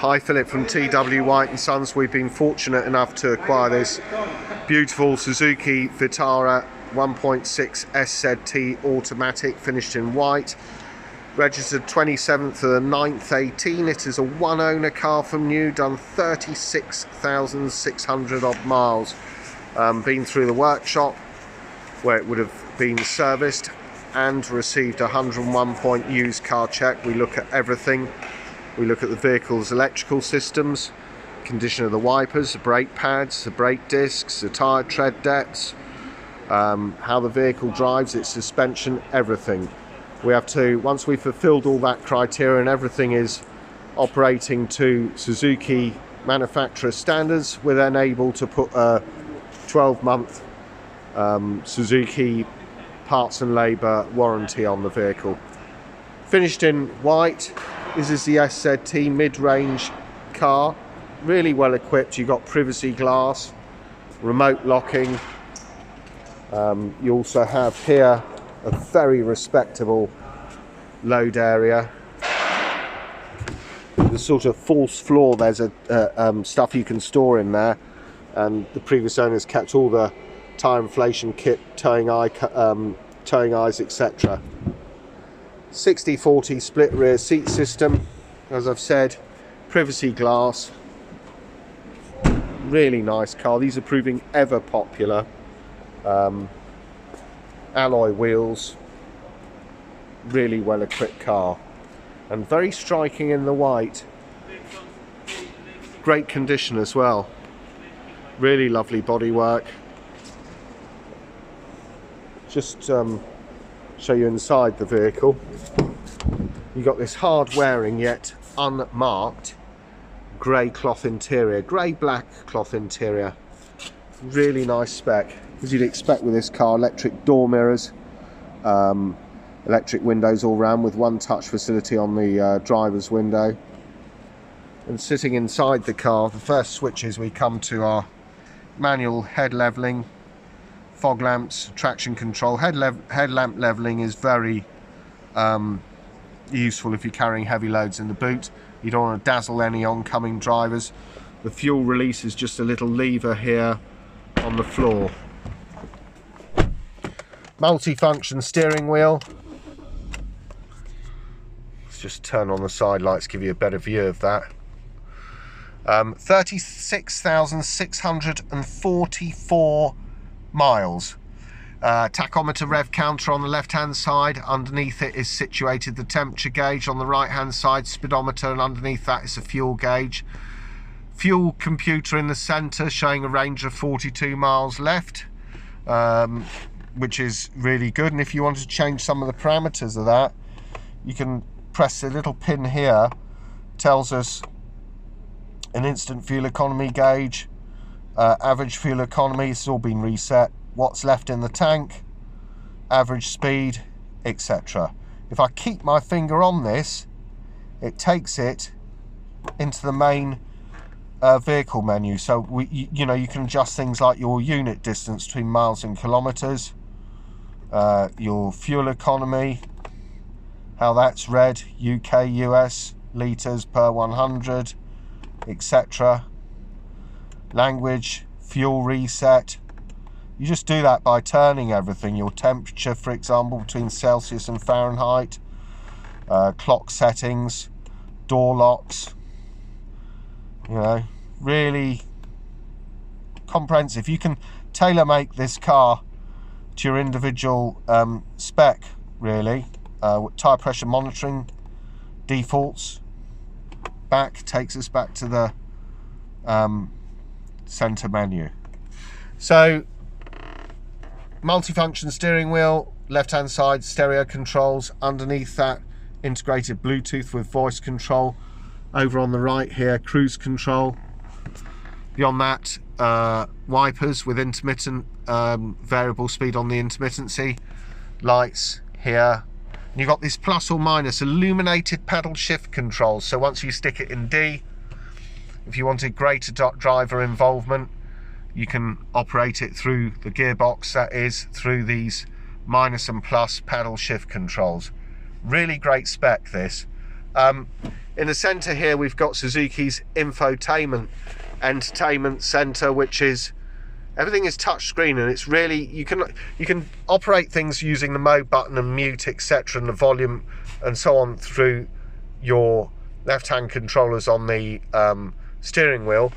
Hi, Philip from TW White & Sons. We've been fortunate enough to acquire this beautiful Suzuki Vitara 1.6 SZT automatic, finished in white, registered 27th of the 9th 18. It is a one owner car from new, done 36,600 odd miles, been through the workshop where it would have been serviced and received a 101 point used car check. We look at everything. We look at the vehicle's electrical systems, condition of the wipers, the brake pads, the brake discs, the tyre tread depths, how the vehicle drives, its suspension, everything. We have to, once we've fulfilled all that criteria and everything is operating to Suzuki manufacturer standards, we're then able to put a 12-month Suzuki parts and labour warranty on the vehicle. Finished in white. This is the SZT mid-range car, really well equipped. You've got privacy glass, remote locking. You also have here a very respectable load area. The sort of false floor, there's stuff you can store in there, and the previous owners kept all the tyre inflation kit, towing eyes, etc. 60/40 split rear seat system, as I've said, privacy glass, really nice car. These are proving ever popular. Alloy wheels, really well equipped car, and very striking in the white. Great condition as well, really lovely bodywork. Just show you inside the vehicle. You've got this hard wearing yet unmarked grey cloth interior, grey black cloth interior, really nice spec, as you'd expect with this car. Electric door mirrors, electric windows all round with one touch facility on the driver's window. And sitting inside the car, the first switches we come to are manual head levelling, fog lamps, traction control. Headlamp levelling is very useful if you're carrying heavy loads in the boot. You don't want to dazzle any oncoming drivers. The fuel release is just a little lever here on the floor. Multi-function steering wheel. Let's just turn on the side lights, give you a better view of that. 36,644 miles. Tachometer rev counter on the left hand side. Underneath it is situated the temperature gauge. On the right hand side, speedometer, and underneath that is a fuel gauge. Fuel computer in the center showing a range of 42 miles left, which is really good. And if you want to change some of the parameters of that, you can press the little pin here. Tells us an instant fuel economy gauge, average fuel economy, it's all been reset, what's left in the tank, average speed, etc. If I keep my finger on this, it takes it into the main vehicle menu. So you can adjust things like your unit distance between miles and kilometers, your fuel economy, how that's read, UK, US, litres per 100, etc. Language, fuel reset. You just do that by turning everything. Your temperature, for example, between Celsius and Fahrenheit, clock settings, door locks. Really comprehensive. You can tailor make this car to your individual spec, really. Tyre pressure monitoring, defaults. Back takes us back to the center menu. So multifunction steering wheel, left hand side stereo controls, underneath that integrated Bluetooth with voice control. Over on the right here, cruise control. Beyond that, wipers with intermittent variable speed on the intermittency, lights here. And you've got this plus or minus illuminated pedal shift controls. So once you stick it in D, if you wanted greater driver involvement, you can operate it through the gearbox, that is, through these minus and plus pedal shift controls. Really great spec, this. In the centre here we've got Suzuki's infotainment entertainment centre, which is everything is touchscreen, and it's really you can operate things using the mode button and mute, etc., and the volume and so on through your left-hand controllers on the steering wheel.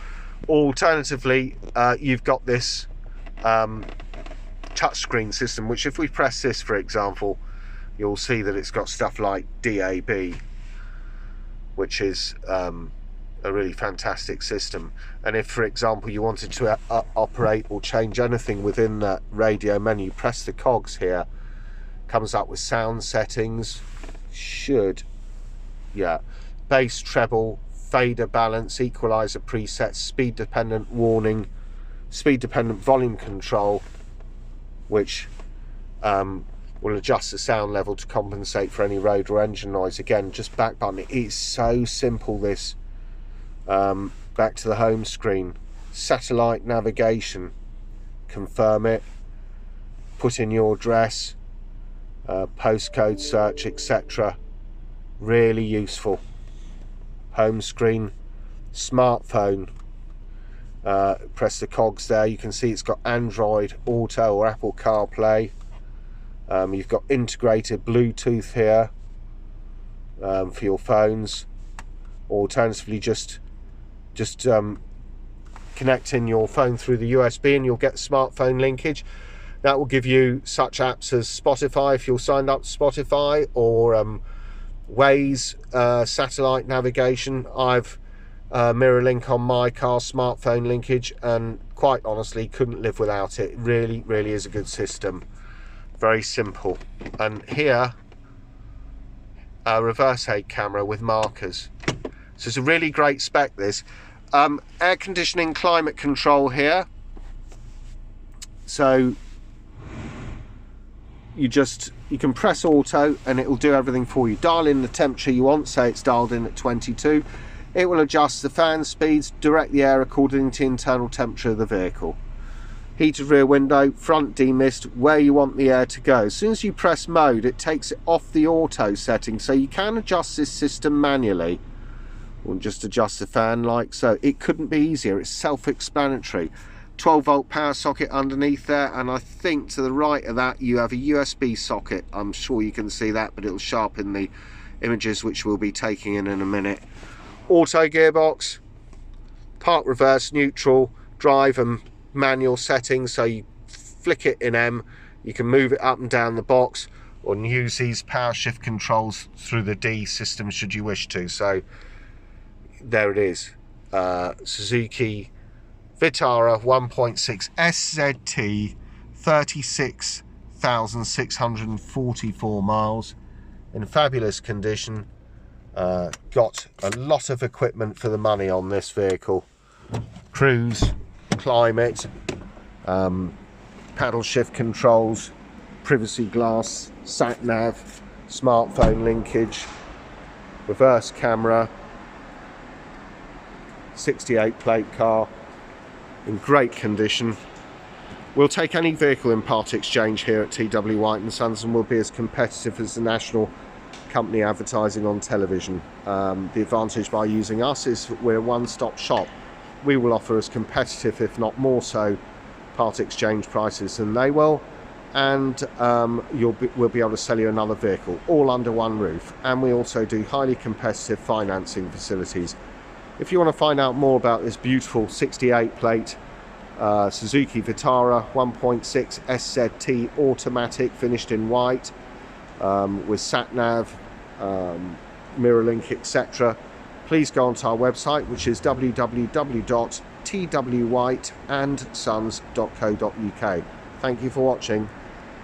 Alternatively, you've got this touchscreen system, which if we press this, for example, you'll see that it's got stuff like DAB, which is a really fantastic system. And if, for example, you wanted to operate or change anything within that radio menu, press the cogs here, comes up with sound settings, bass, treble, fader, balance, equalizer presets, speed dependent warning, speed dependent volume control, which will adjust the sound level to compensate for any road or engine noise. Again, just back button. It is so simple, this. Back to the home screen, satellite navigation, confirm it, put in your address, postcode search, etc. Really useful. Home screen, smartphone, press the cogs there, you can see it's got Android Auto or Apple CarPlay. You've got integrated Bluetooth here for your phones. Alternatively, just connecting your phone through the USB and you'll get smartphone linkage. That will give you such apps as Spotify if you're signed up to Spotify, or Waze, satellite navigation. I've mirror link on my car, smartphone linkage, and quite honestly couldn't live without it. It really is a good system. Very simple. And here, a reverse aid camera with markers. So it's a really great spec, this. Air conditioning, climate control here. So you can press auto and it will do everything for you. Dial in the temperature you want, say it's dialed in at 22. It will adjust the fan speeds, direct the air according to the internal temperature of the vehicle. Heated rear window, front demist, where you want the air to go. As soon as you press mode, it takes it off the auto setting, so you can adjust this system manually. Or just adjust the fan like so. It couldn't be easier. It's self-explanatory. 12-volt power socket underneath there, and I think to the right of that you have a USB socket. I'm sure you can see that, but it'll sharpen the images, which we'll be taking in a minute. Auto gearbox, park, reverse, neutral, drive and manual settings. So you flick it in M, you can move it up and down the box, or use these power shift controls through the D system should you wish to. So there it is, Suzuki Vitara 1.6 SZT, 36,644 miles, in fabulous condition. Got a lot of equipment for the money on this vehicle. Cruise, climate, paddle shift controls, privacy glass, sat nav, smartphone linkage, reverse camera, 68 plate car, in great condition. We'll take any vehicle in part exchange here at TW White & Sons, and we'll be as competitive as the national company advertising on television. The advantage by using us is we're a one-stop shop. We will offer as competitive, if not more so, part exchange prices than they will, and we'll be able to sell you another vehicle, all under one roof. And we also do highly competitive financing facilities. If you want to find out more about this beautiful 68 plate Suzuki Vitara 1.6 SZT automatic, finished in white, with sat nav, mirror link, etc., please go onto our website, which is www.twwhiteandsons.co.uk. Thank you for watching.